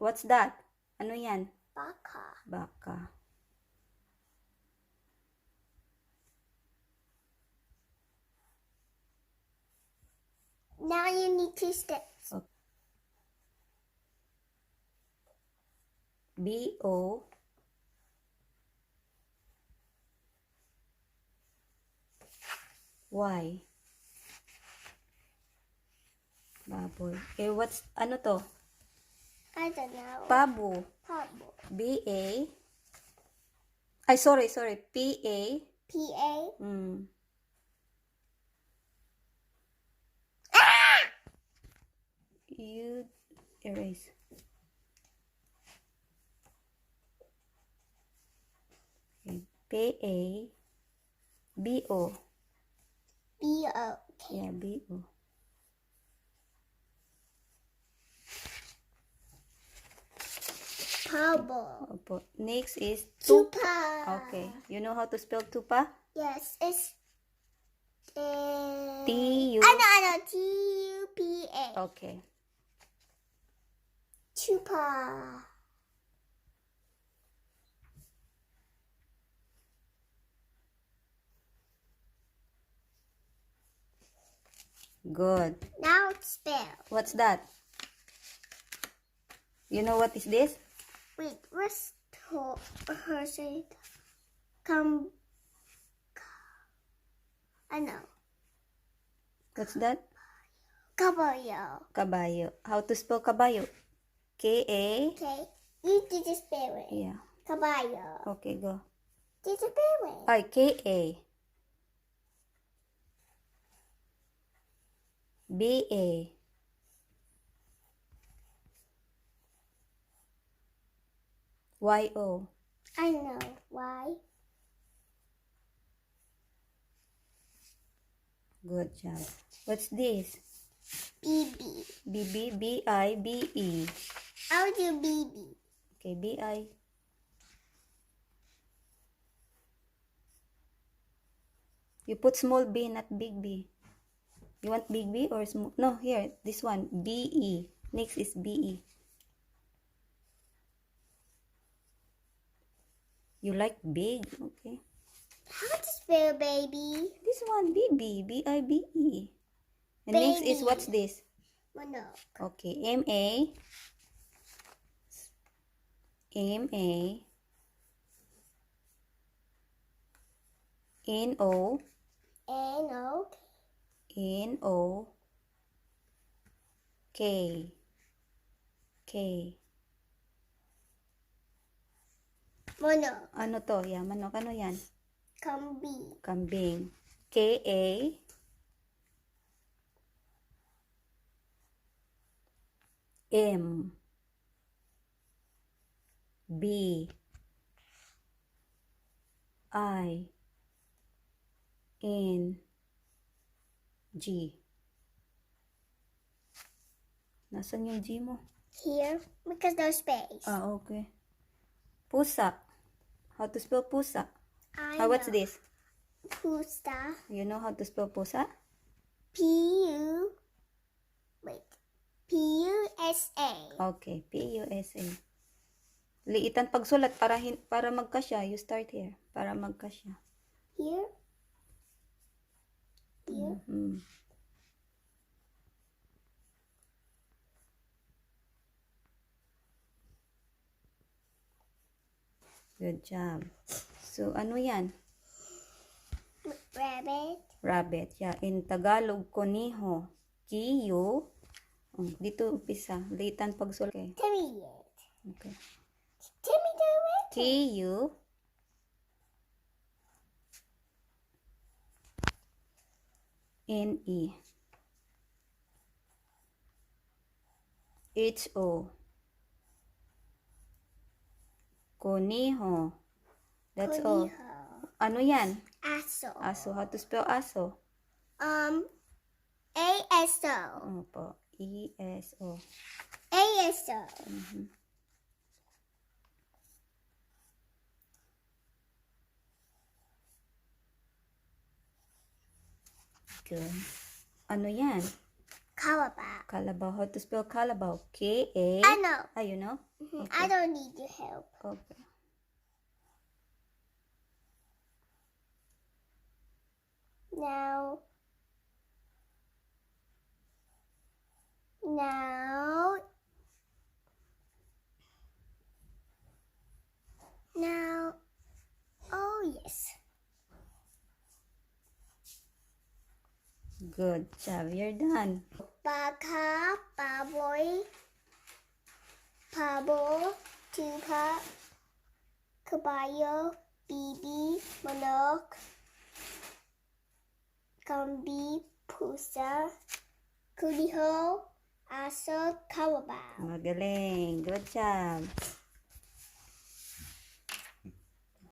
What's that? Ano yan? Baka. Baka. Now you need 2 steps. Okay. B-O. Y. Baboy. Eh, ano to? I don't know. Pabo. Pabo. B-A. Ay, sorry. P-A. P-A. You erase. Okay. P-A. B-O. B-O. Okay. Yeah, B-O. Pabo. Opo. Next is Tupa. Okay. You know how to spell tupa? Yes, it's T-U. I know. T-U-P-A. Okay. Tupa. Good. Now spell. What's that? You know what is this? Wait, what's her say? Come. I know. What's that? Caballo. Kabayo. How to spell kabayo? K-A. Okay. You did the spell it. Yeah. Caballo. Okay, go. Did the spell it. Ay, K-A. B-A. Y-O. I know. Why? Good job. What's this? BB. B-B. B-I-B-E. I'll do BB. Okay, B-I. You put small B, not big B. You want big B or small? No, here. This one. B-E. Next is B-E. You like big? Okay. How to spell baby? This one, B-B. B-I-B-E. And next is, what's this? Mono. Okay. M-A. M-A. N-O. N-O. N-O. K. K. Mono. Ano to? Yeah, manok. Ano yan? Kambing. Kambing. K-A. M. B. I. N. G. Nasaan yung G mo? Here, because there's space. Ah, okay. Pusa. How to spell pusa? What's know. this? Pusa. You know how to spell pusa? P-U-S-A. Okay, P-U-S-A. Liitan pagsulat para magkasya. You start here. Para magkasya. Here. Here. Good job. So, ano yan? Rabbit. Rabbit. Yeah. In Tagalog, koniho. Kiyo. Dito upisa. Liitan pagsulat. Okay. Timmy it. Okay. Timmy do it. Kiyo. N-E. H-O. Koniho. That's all. Ano yan? Aso. Aso. How to spell aso? A-S-O. Opo. E-S-O. A-S-O. Good. Ano yan? Calabaw. Kalabaw. How to spell kalabaw? K-A. I know. You know? I don't need your help. Okay. Now, oh yes. Good job. You're done. Baka, baboy, pabo, tupa, kabayo, bibi, manok, kambing, pusa, kuliho, aso, kawabao. Magaling. Good job.